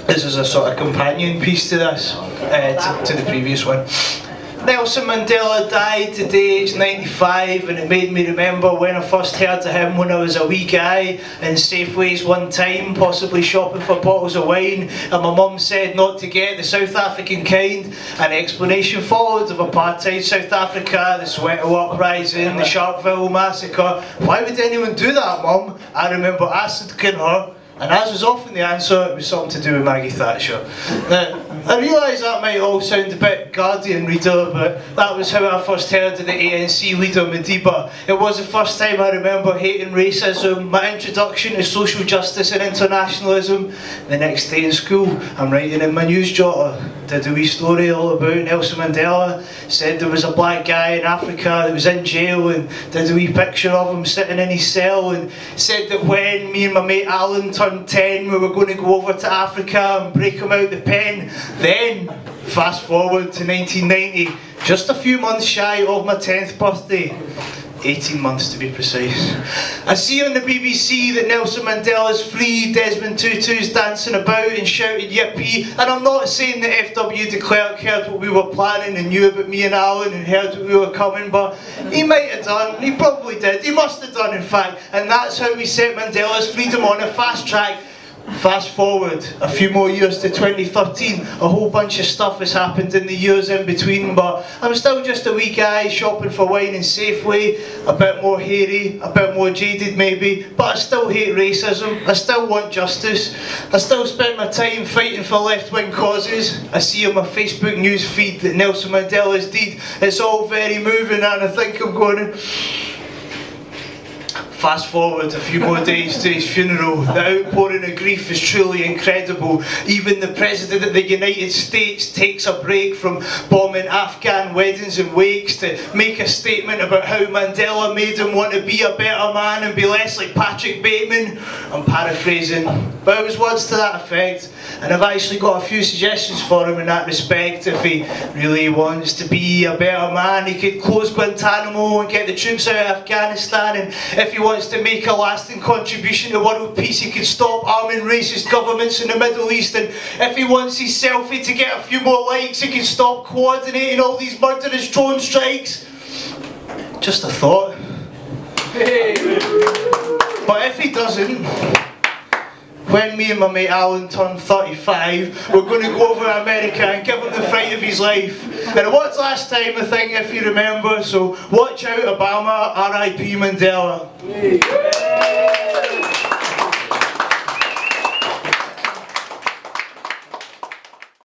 This is a sort of companion piece to this, to the previous one. Nelson Mandela died today, age 95, and it made me remember when I first heard of him when I was a wee guy in Safeways one time, possibly shopping for bottles of wine, and my mum said not to get the South African kind. An explanation followed of apartheid South Africa, the Soweto uprising, the Sharpeville massacre. Why would anyone do that, Mum? I remember asking her, and as was often the answer, it was something to do with Maggie Thatcher. Now, I realise that might all sound a bit Guardian reader, but that was how I first heard of the ANC leader Madiba. It was the first time I remember hating racism, my introduction to social justice and internationalism. The next day in school, I'm writing in my news jotter, did a wee story all about Nelson Mandela, said there was a black guy in Africa that was in jail, and did a wee picture of him sitting in his cell, and said that when me and my mate Alan turned 10 we were going to go over to Africa and break him out the pen. Then, fast forward to 1990, just a few months shy of my 10th birthday. 18 months to be precise. I see on the BBC that Nelson Mandela's free, Desmond Tutu's dancing about and shouting yippee, and I'm not saying that FW de Klerk heard what we were planning and knew about me and Alan and heard what we were coming, but he might have done, he probably did, he must have done in fact, and that's how we set Mandela's freedom on a fast track. Fast forward a few more years to 2013, a whole bunch of stuff has happened in the years in between, but I'm still just a wee guy shopping for wine in Safeway, a bit more hairy, a bit more jaded maybe, but I still hate racism, I still want justice, I still spend my time fighting for left-wing causes. I see on my Facebook news feed that Nelson Mandela's deed, it's all very moving, and I think I'm going to... Fast forward a few more days to his funeral. The outpouring of grief is truly incredible. Even the President of the United States takes a break from bombing Afghan weddings and wakes to make a statement about how Mandela made him want to be a better man and be less like Patrick Bateman. I'm paraphrasing, but it was words to that effect, and I've actually got a few suggestions for him in that respect. If he really wants to be a better man, he could close Guantanamo and get the troops out of Afghanistan, and if he wants to make a lasting contribution to world peace, he could stop arming racist governments in the Middle East, and if he wants his selfie to get a few more likes, he could stop coordinating all these murderous drone strikes. Just a thought. But if he doesn't, when me and my mate Alan turn 35, we're going to go over to America and give him the fright of his life. And it was last time, I think, if you remember, so watch out Obama, R.I.P. Mandela.